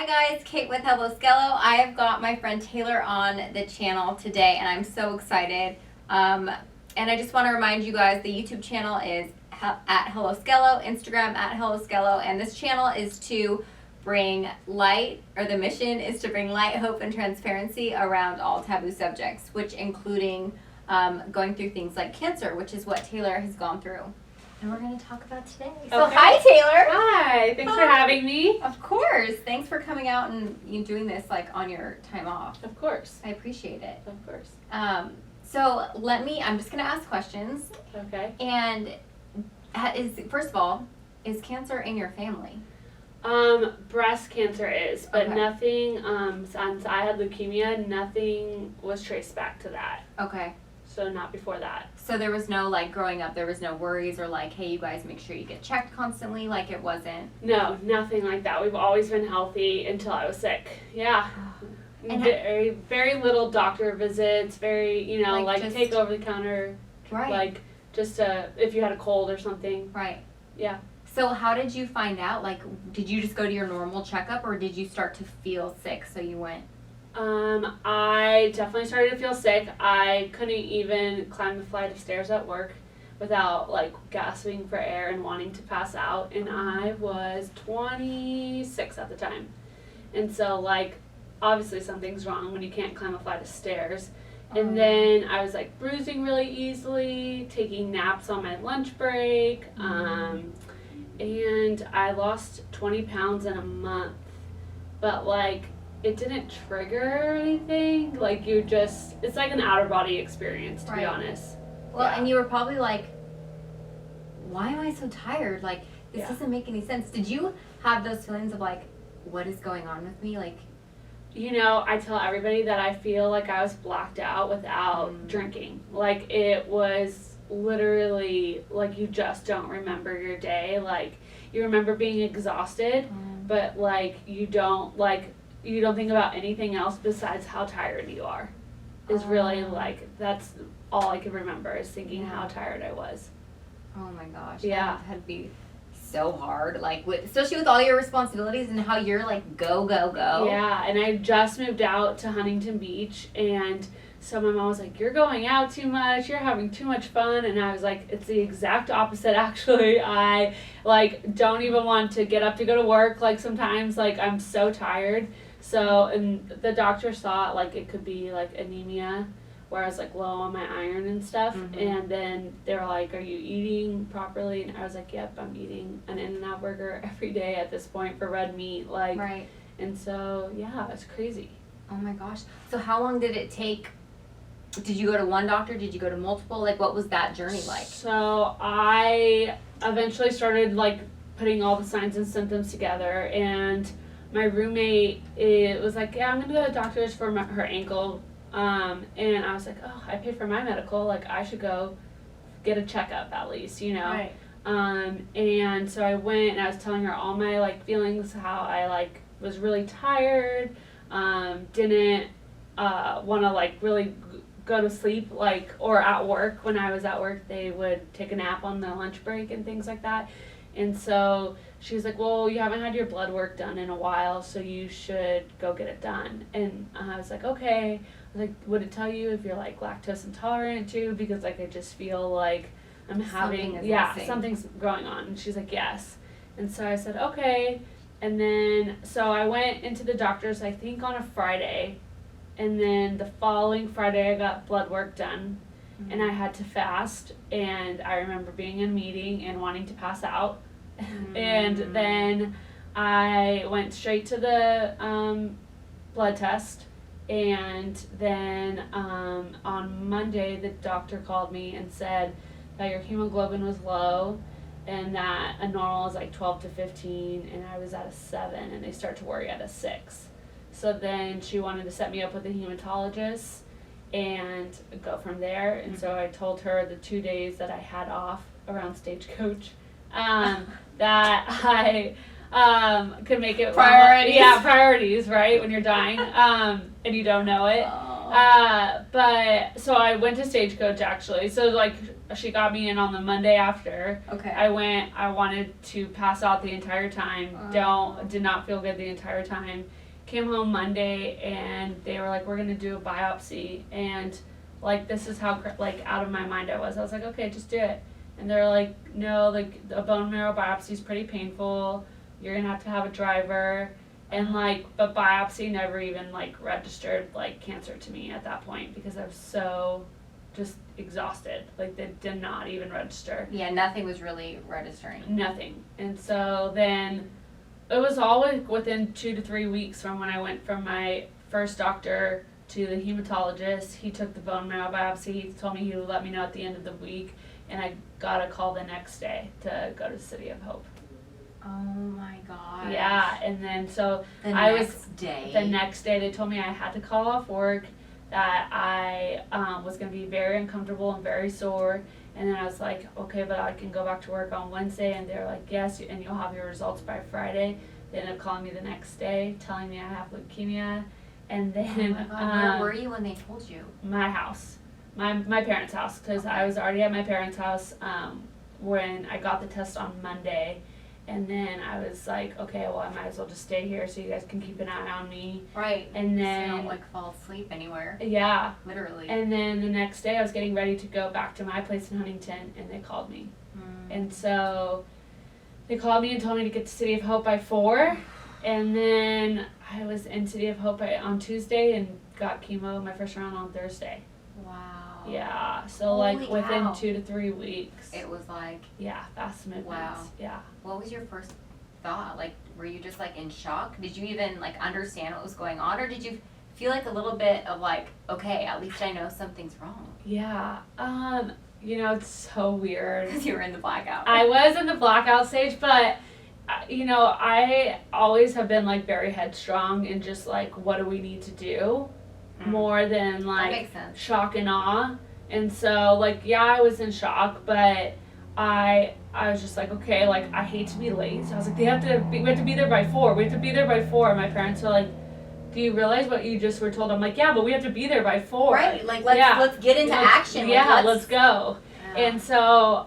Hi guys, Kate with Hello Skelo. I have got my friend Taylor on the channel today and I'm so excited. And I just want to remind you guys the YouTube channel is at Hello Skelo, Instagram at Hello Skelo, and this channel is to bring light, or the mission is to bring light, hope, and transparency around all taboo subjects, which including going through things like cancer, which is what Taylor has gone through. And we're going to talk about today. So hi, Taylor. Hi. Thanks for having me. Of course. Thanks for coming out and you doing this like on your time off. Of course. I appreciate it. Of course. So I'm just going to ask questions. Okay. And first of all, is cancer in your family? Breast cancer is, but Okay. nothing, since I had leukemia, nothing was traced back to that. Okay. So not before that. So there was no, like, growing up, there was no worries or like, hey, you guys make sure you get checked constantly, like it wasn't? No, nothing like that. We've always been healthy until I was sick. Yeah. And very little doctor visits, very, Like, like just- take over the counter, Right. like just if you had a cold or something. Right. Yeah. So how did you find out? Like, did you just go to your normal checkup or did you start to feel sick so you went? I definitely started to feel sick. I couldn't even climb the flight of stairs at work without like gasping for air and wanting to pass out. And I was 26 at the time. And so like obviously something's wrong when you can't climb a flight of stairs. And then I was like bruising really easily, taking naps on my lunch break. And I lost 20 pounds in a month. But like it didn't trigger anything. Like it's like an outer body experience, to be honest. Well, Yeah. and you were probably like, why am I so tired? Like, this Yeah. doesn't make any sense. Did you have those feelings of like, what is going on with me? Like, I tell everybody that I feel like I was blacked out without drinking. Like it was literally like you just don't remember your day. Like you remember being exhausted, but like you don't think about anything else besides how tired you are. Is really like that's all I could remember is thinking how tired I was. oh my gosh. Yeah. That had to be so hard. Like, especially with all your responsibilities and how you're like, go, go, go. Yeah, and I just moved out to Huntington Beach, and so my mom was like, you're going out too much, you're having too much fun, and I was like, it's the exact opposite actually. I like don't even want to get up to go to work, like sometimes like I'm so tired. So, and the doctors thought like it could be like anemia, where I was like low on my iron and stuff, and then they were like, are you eating properly? And I was like, yep, I'm eating an In-N-Out burger every day at this point for red meat, like, Right. and so yeah, it's crazy. Oh my gosh. So how long did it take? Did you go to one doctor? Did you go to multiple? Like, what was that journey like? So I eventually started like putting all the signs and symptoms together, and my roommate was like, yeah, I'm gonna go to the doctor's for her ankle. And I was like, oh, I paid for my medical, like I should go get a checkup at least, Right. And so I went and I was telling her all my like feelings, how I like was really tired, didn't want to like really go to sleep, like, or at work. When I was at work they would take a nap on the lunch break and things like that. And so she was like, well, you haven't had your blood work done in a while, so you should go get it done. And I was like, okay. I was like, would it tell you if you're like lactose intolerant too? Because like I just feel like I'm having, missing. something's going on. And she's like, yes. And so I said, okay. And then, so I went into the doctor's, I think on a Friday. And then the following Friday I got blood work done. And I had to fast. And I remember being in a meeting and wanting to pass out. And then I went straight to the blood test, and then on Monday the doctor called me and said that your hemoglobin was low and that a normal is like 12 to 15, and I was at a 7, and they start to worry at a 6. So then she wanted to set me up with a hematologist and go from there. And so I told her the 2 days that I had off around Stagecoach, that I could make it Priorities. Priorities, right? When you're dying, and you don't know it. But so I went to Stagecoach actually. So like she got me in on the Monday after. Okay. I wanted to pass out the entire time. Did not feel good the entire time. Came home Monday and they were like, we're gonna do a biopsy, and like this is how like out of my mind I was. I was like, okay, just do it. And they're like, no, like a bone marrow biopsy is pretty painful. You're gonna have to have a driver. And like, but biopsy never even like registered like cancer to me at that point because I was so just exhausted. Like they did not even register. Yeah, nothing was really registering. Nothing. And so then it was all like within 2 to 3 weeks from when I went from my first doctor to the hematologist. He took the bone marrow biopsy. He told me he would let me know at the end of the week, and I got a call the next day to go to City of Hope. Oh my god. Yeah, and then so The next day they told me I had to call off work, that I was going to be very uncomfortable and very sore, and then I was like, okay, but I can go back to work on Wednesday, and they're like, yes, and you'll have your results by Friday. They ended up calling me the next day, telling me I have leukemia, and then oh my god, where were you when they told you? my house, my parents' house, because I was already at my parents' house when I got the test on Monday. And then I was like, okay, well, I might as well just stay here so you guys can keep an eye on me. Right. And then, so you don't like fall asleep anywhere. Yeah. Literally. And then the next day I was getting ready to go back to my place in Huntington, and they called me. And so they called me and told me to get to City of Hope by 4. And then I was in City of Hope on Tuesday and got chemo, my first round, on Thursday. Wow. Yeah, so Holy like within cow. 2 to 3 weeks. It was like, Yeah, fast movements. Wow. Yeah. what was your first thought? Like, were you just like in shock? Did you even like understand what was going on, or did you feel like a little bit of like, okay, at least I know something's wrong? Yeah. You know, it's so weird. Because you were in the blackout. I was in the blackout stage, but you know, I always have been like very headstrong and just like, what do we need to do, more than That like makes sense. shock and awe. And so like, yeah, I was in shock, but I was just like, okay, like I hate to be late. So I was like, we have to be there by 4. We have to be there by 4. And my parents were like, do you realize what you just were told? I'm like, yeah, but we have to be there by 4. Right, like let's get into action. Yeah, like, let's go. Yeah. And so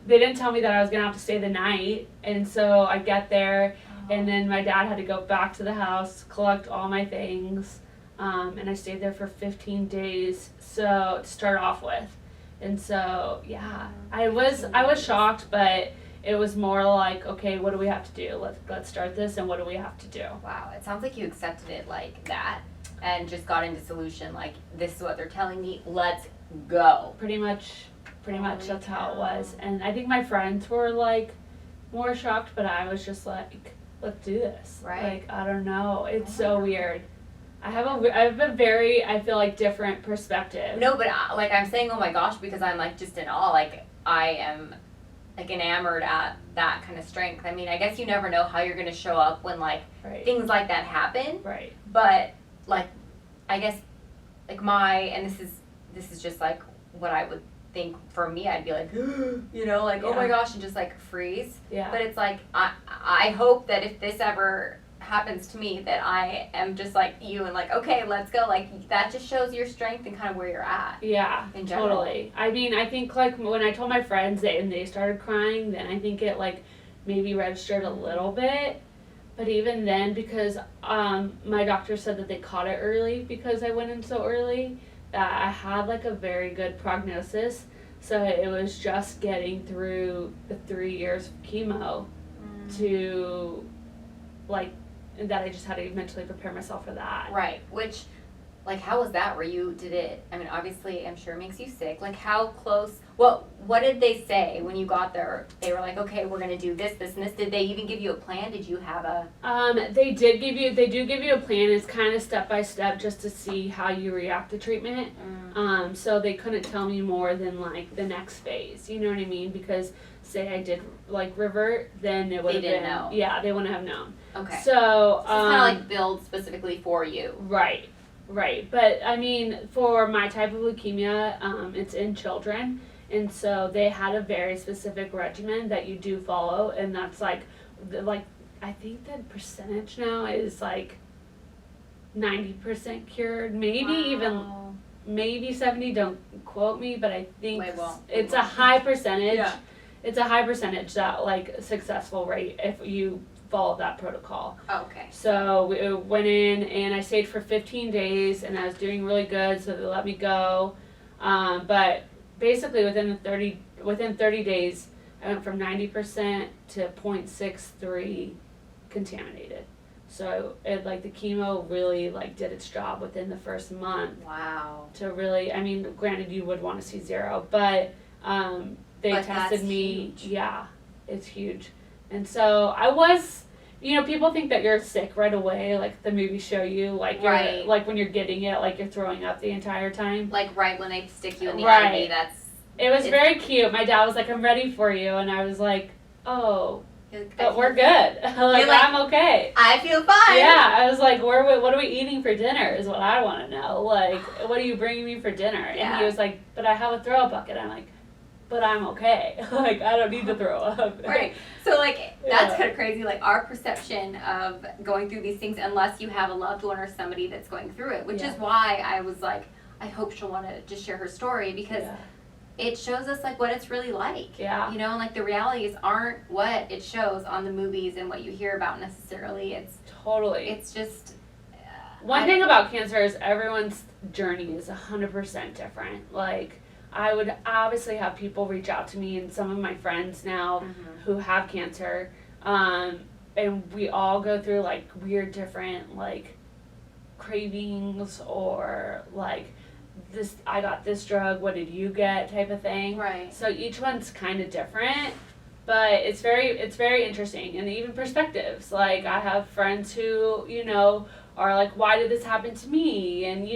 they didn't tell me that I was gonna have to stay the night. And so I get there, and then my dad had to go back to the house, collect all my things, and I stayed there for 15 days. So to start off with, and so yeah, I was shocked, but it was more like, okay, what do we have to do? Let's start this, and what do we have to do? Wow, it sounds like you accepted it like that, and just got into solution. Like, this is what they're telling me. Let's go. Pretty much that's how it was. cow. And I think my friends were like more shocked, but I was just like, let's do this. Right. Like, I don't know. It's Oh my so God. weird. I have a very, I feel like, different perspective. No, but like I'm saying, oh my gosh, because I'm like just in awe. Like, I am like enamored at that kind of strength. I mean, I guess you never know how you're gonna show up when like Right. things like that happen. Right. But like, I guess like and this is just like what I would think for me. I'd be like, you know, like, oh my Yeah. gosh, and just like freeze. Yeah. But it's like I hope that if this ever happens to me, that I am just like you and like, okay, let's go. Like, that just shows your strength and kind of where you're at. Yeah, In general. totally. I mean, I think like when I told my friends and they started crying, then I think it like maybe registered a little bit. But even then, because my doctor said that they caught it early because I went in so early, that I had like a very good prognosis. So it was just getting through the 3 years of chemo to like, that I just had to mentally prepare myself for that. Right. Which, like, how was that? I mean, obviously, I'm sure it makes you sick. Like, how close, what did they say when you got there? They were like, okay, we're going to do this, this, and this. Did they even give you a plan? Did you have a... They do give you a plan. It's kind of step by step just to see how you react to treatment. So they couldn't tell me more than like the next phase, you know what I mean? Because say I did like revert, then it would have been... They didn't know. Yeah, they wouldn't have known. Okay. So, it's kind of like built specifically for you. Right. But I mean, for my type of leukemia, it's in children. And so they had a very specific regimen that you do follow. And that's like I think the percentage now is like 90% cured, maybe 70, don't quote me, but I think it's a high percentage. Yeah. It's a high percentage that like successful rate if you follow that protocol. Okay. So we went in and I stayed for 15 days and I was doing really good, so they let me go. But basically within 30 days, I went from 90% to 0.63 contaminated. So it like the chemo really like did its job within the first month. Wow. To really, I mean, granted you would want to see 0, but they tested me. Huge. Yeah, it's huge. And so I was, people think that you're sick right away, like the movies show you, like you're Right. like when you're getting it, like you're throwing up the entire time. Like right when they stick you in the Right. IV, It was very cute. My dad was like, "I'm ready for you," and I was like, "Oh, like, but we're good. like I'm okay." I feel fine. Yeah, I was like, what are we eating for dinner is what I want to know. Like, what are you bringing me for dinner? And Yeah. he was like, "But I have a throw up bucket." I'm like, "But I'm okay. Like, I don't need to throw up." Right. So like that's Yeah. kind of crazy. Like our perception of going through these things, unless you have a loved one or somebody that's going through it, which Yeah. is why I was like, I hope she'll want to just share her story because Yeah. it shows us like what it's really like. Yeah. And like the realities aren't what it shows on the movies and what you hear about necessarily. Totally. It's just One thing about cancer is everyone's journey is 100% different. Like, I would obviously have people reach out to me and some of my friends now who have cancer, and we all go through like weird different like cravings or like this, I got this drug, what did you get type of thing. Right. So each one's kind of different, but it's very interesting, and even perspectives. Like I have friends who, are like, why did this happen to me? And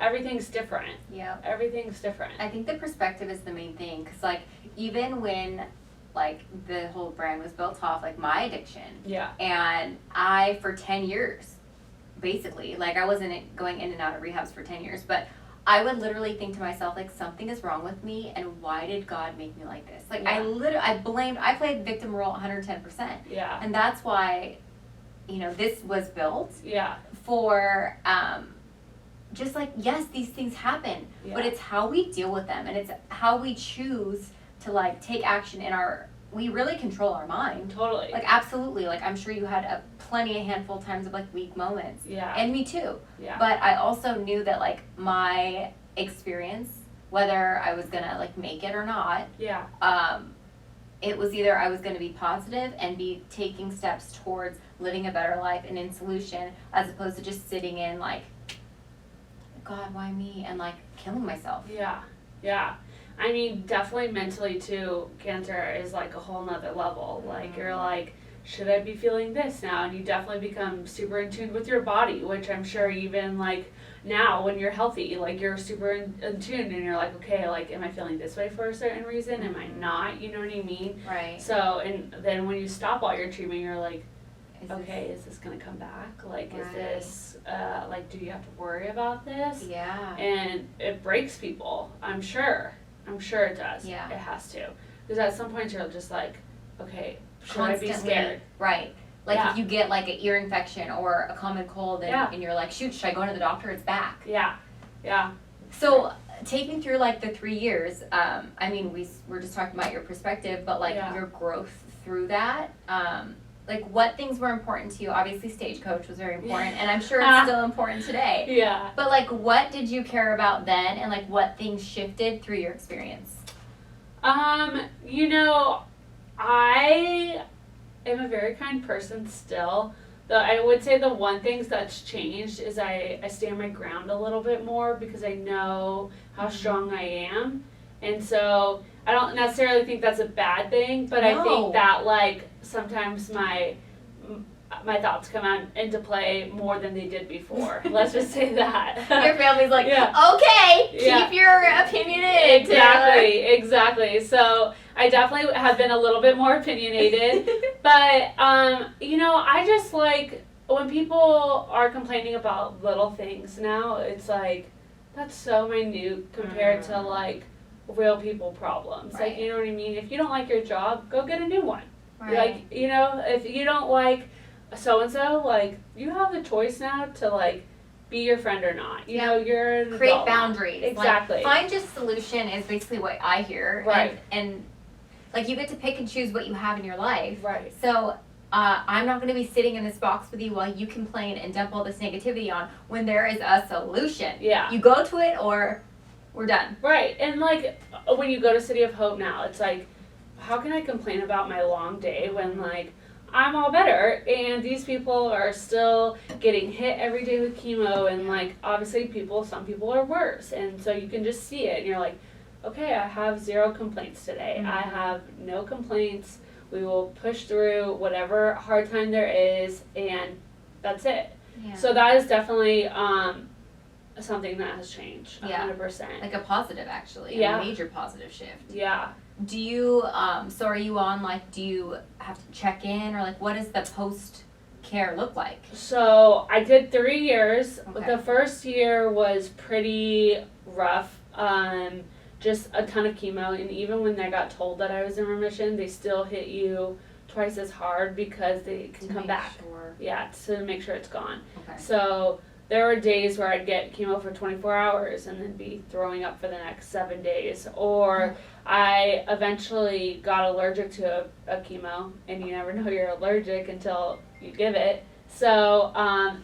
everything's different. Yeah. Everything's different. I think the perspective is the main thing, because like even when like the whole brand was built off like my addiction, Yeah. and I for 10 years basically, like I wasn't going in and out of rehabs for 10 years, but I would literally think to myself like, something is wrong with me, and why did God make me like this? Like Yeah. I played victim role 110%, Yeah. and that's why this was built Yeah. for just like, yes, these things happen, Yeah. but it's how we deal with them, and it's how we choose to like take action we really control our mind. Totally. Like absolutely, like I'm sure you had a handful of times of like weak moments. Yeah. And me too. Yeah. But I also knew that like my experience, whether I was gonna like make it or not, Yeah. it was either I was gonna be positive and be taking steps towards living a better life and in solution, as opposed to just sitting in like, God, why me? And like killing myself. Yeah. Yeah. I mean, definitely mentally too, cancer is like a whole nother level. Like, you're like, should I be feeling this now? And you definitely become super in tune with your body, which I'm sure even like now when you're healthy, like you're super in tune and you're like, okay, like, am I feeling this way for a certain reason? Am I not? You know what I mean? Right. So, and then when you stop all your treatment, you're like, Is okay, is this gonna come back? Like, is Right. this, like, do you have to worry about this? Yeah. And it breaks people, I'm sure it does. Yeah. It has to. Because at some point you're just like, okay, should I be Constantly. scared? Right. Like Yeah. if you get like an ear infection or a common cold and, Yeah. and you're like, shoot, should I go to the doctor? It's back. Yeah. Yeah. So take me through like the 3 years. I mean, we're just talking about your perspective, but like Yeah. your growth through that. Like what things were important to you? Obviously Stagecoach was very important, and I'm sure it's still important today. Yeah. But like what did you care about then, and like what things shifted through your experience? I am a very kind person still. I would say the one thing that's changed is I stand my ground a little bit more because I know how strong I am. And so I don't necessarily think that's a bad thing, but I No. think that like sometimes my thoughts come out into play more than they did before. Let's just say that. Your family's like, Yeah. okay, Yeah. keep your opinion in. Exactly. So I definitely have been a little bit more opinionated, but I just like when people are complaining about little things now, it's like that's so minute compared to like real people problems. Right. Like, you know what I mean? If you don't like your job, go get a new one. Right. Like, if you don't like so and so, like you have the choice now to like be your friend or not. You know, you're an create adult now. boundaries. Exactly. Like, find your solution is basically what I hear. Right. And like you get to pick and choose what you have in your life. Right. So I'm not going to be sitting in this box with you while you complain and dump all this negativity on when there is a solution. Yeah. You go to it or we're done. Right. And like when you go to City of Hope now, it's like, how can I complain about my long day when like I'm all better and these people are still getting hit every day with chemo, and like obviously some people are worse, and so you can just see it and you're like, okay, I have 0 complaints today. Mm-hmm. I have no complaints. We will push through whatever hard time there is, and that's it. Yeah. So that is definitely something that has changed 100%. Like a positive, actually. Yeah. A major positive shift. Yeah. Do you, so are you on, like, do you have to check in, or like what does the post care look like? So I did 3 years. Okay. The first year was pretty rough. Just a ton of chemo, and even when I got told that I was in remission, they still hit you twice as hard because they can come back. Sure. Yeah, to make sure it's gone. Okay. So there were days where I'd get chemo for 24 hours and then be throwing up for the next 7 days. Or I eventually got allergic to a chemo, and you never know you're allergic until you give it. So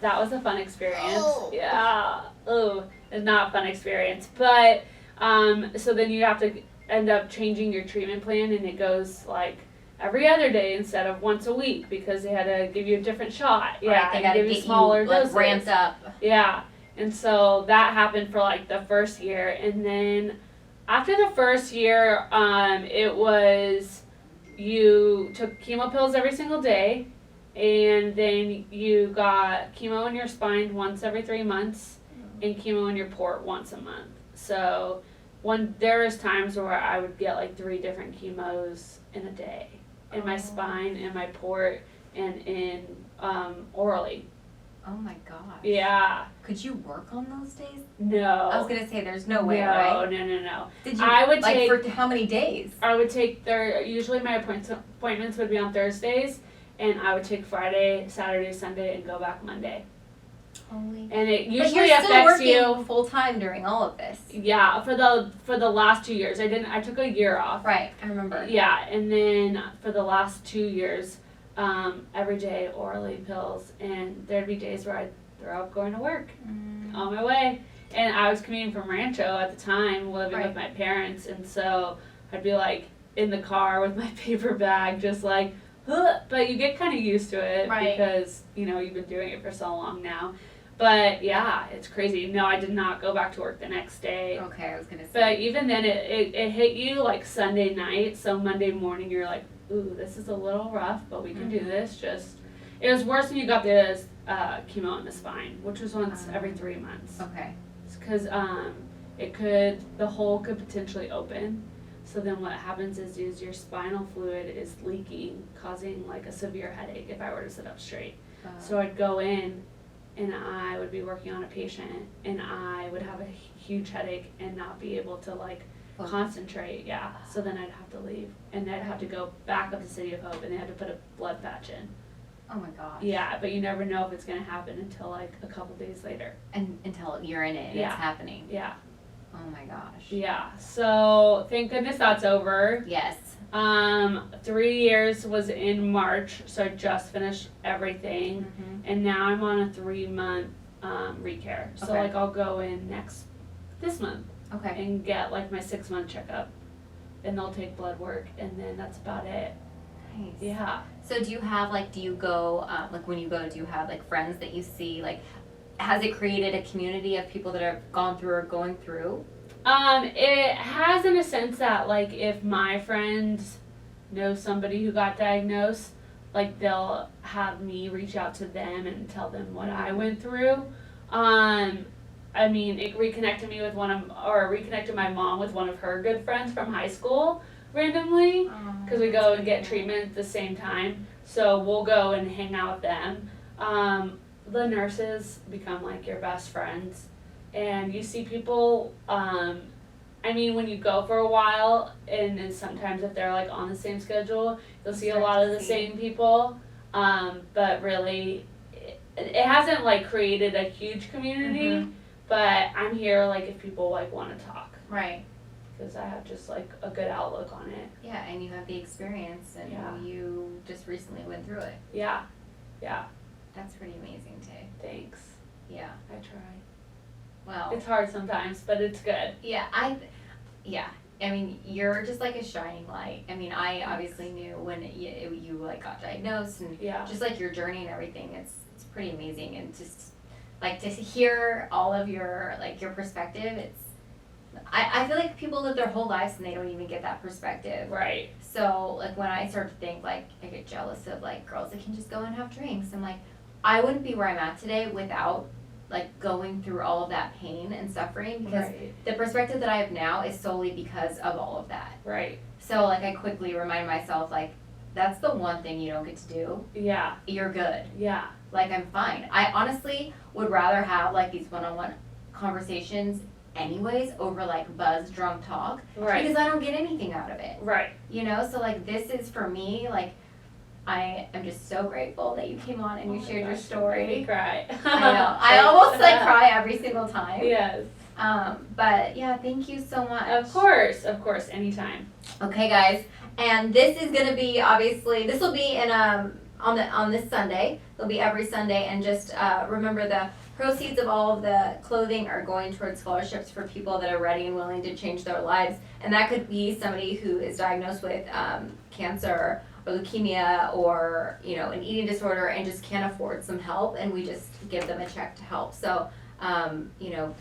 that was a fun experience. Oh. Yeah. Oh, it's not a fun experience. But so then you have to end up changing your treatment plan, and it goes like every other day instead of once a week because they had to give you a different shot. Yeah, Right, they gotta give you get smaller you, like, doses. ramped up. Yeah, and so that happened for like the first year, and then after the first year, it was you took chemo pills every single day, and then you got chemo in your spine once every 3 months, and chemo in your port once a month. So there was times where I would get like 3 different chemos in a day, in my spine, in my port, and in orally. Oh my gosh. Yeah. Could you work on those days? No. I was gonna say there's no way, right? No. Did you? I would like take for how many days? I would take usually my appointments would be on Thursdays, and I would take Friday, Saturday, Sunday, and go back Monday. Holy. And it But usually you're still affects working you. full time during all of this. Yeah, for the last 2 years, I took a year off. Right, I remember. Yeah, and then for the last 2 years, every day orally pills, and there'd be days where I'd throw up going to work on my way. And I was commuting from Rancho at the time, living with my parents, and so I'd be like in the car with my paper bag, just like, huh, but you get kind of used to it because you've been doing it for so long now. But yeah, it's crazy. No, I did not go back to work the next day. Okay, I was gonna say. But even then, it hit you like Sunday night, so Monday morning you're like, ooh, this is a little rough, but we can do this. It was worse when you got the chemo in the spine, which was once every 3 months. Okay. Because the hole could potentially open. So then what happens is your spinal fluid is leaking, causing like a severe headache if I were to sit up straight. So I'd go in, and I would be working on a patient, and I would have a huge headache and not be able to like concentrate. Yeah. So then I'd have to leave, and I'd have to go back up to City of Hope, and they had to put a blood patch in. Oh my gosh. Yeah, but you never know if it's gonna happen until like a couple days later. And until you're in it and it's happening. Yeah. Oh my gosh. Yeah. So thank goodness that's over. Yes. 3 years was in March, so I just finished everything, and now I'm on a 3-month recare. So like I'll go in this month. Okay. And get like my 6-month checkup, and they'll take blood work, and then that's about it. Nice. Yeah. So do you have do you go, like when you go, do you have like friends that you see, like has it created a community of people that have gone through or going through? It has, in a sense that like if my friends know somebody who got diagnosed, like they'll have me reach out to them and tell them what I went through. I mean, it reconnected me with reconnected my mom with one of her good friends from high school randomly, because we go and get treatment at the same time. So we'll go and hang out with them. The nurses become like your best friends, and you see people. I mean, when you go for a while, and then sometimes if they're like on the same schedule, you'll see a lot of the same people. But really, it hasn't like created a huge community, Mhm. but I'm here like if people like want to talk, Right. because I have just like a good outlook on it. Yeah, and you have the experience, and Yeah. you just recently went through it. Yeah, That's pretty amazing, Tay. thanks. Yeah. I try. Well. It's hard sometimes, but it's good. Yeah, I mean, you're just like a shining light. I mean, I obviously knew when you like got diagnosed, and Yeah. just like your journey and everything. It's pretty amazing, and just like to hear all of your perspective. I feel like people live their whole lives and they don't even get that perspective. Right. So like when I start to think, like, I get jealous of like girls that can just go and have drinks. I'm like, I wouldn't be where I'm at today without like going through all of that pain and suffering, because Right. the perspective that I have now is solely because of all of that. Right. So like I quickly remind myself, like, that's the one thing you don't get to do. Yeah. You're good. Yeah. Like, I'm fine. I honestly would rather have like these one-on-one conversations anyways over like buzz drunk talk, Right. because I don't get anything out of it. Right. You know, so like this is for me, like, I am just so grateful that you came on and you shared your Made me story. cry. I know. I almost like cry every single time. Yes. But yeah, thank you so much. Of course, anytime. Okay, guys, and this is gonna be, obviously, this will be in on this Sunday. It'll be every Sunday, and just remember, the proceeds of all of the clothing are going towards scholarships for people that are ready and willing to change their lives, and that could be somebody who is diagnosed with cancer or leukemia, or an eating disorder, and just can't afford some help, and we just give them a check to help. So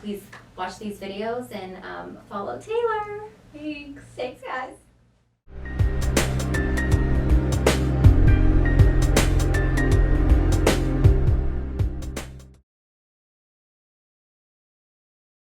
please watch these videos and follow Taylor. Thanks. Thanks, guys.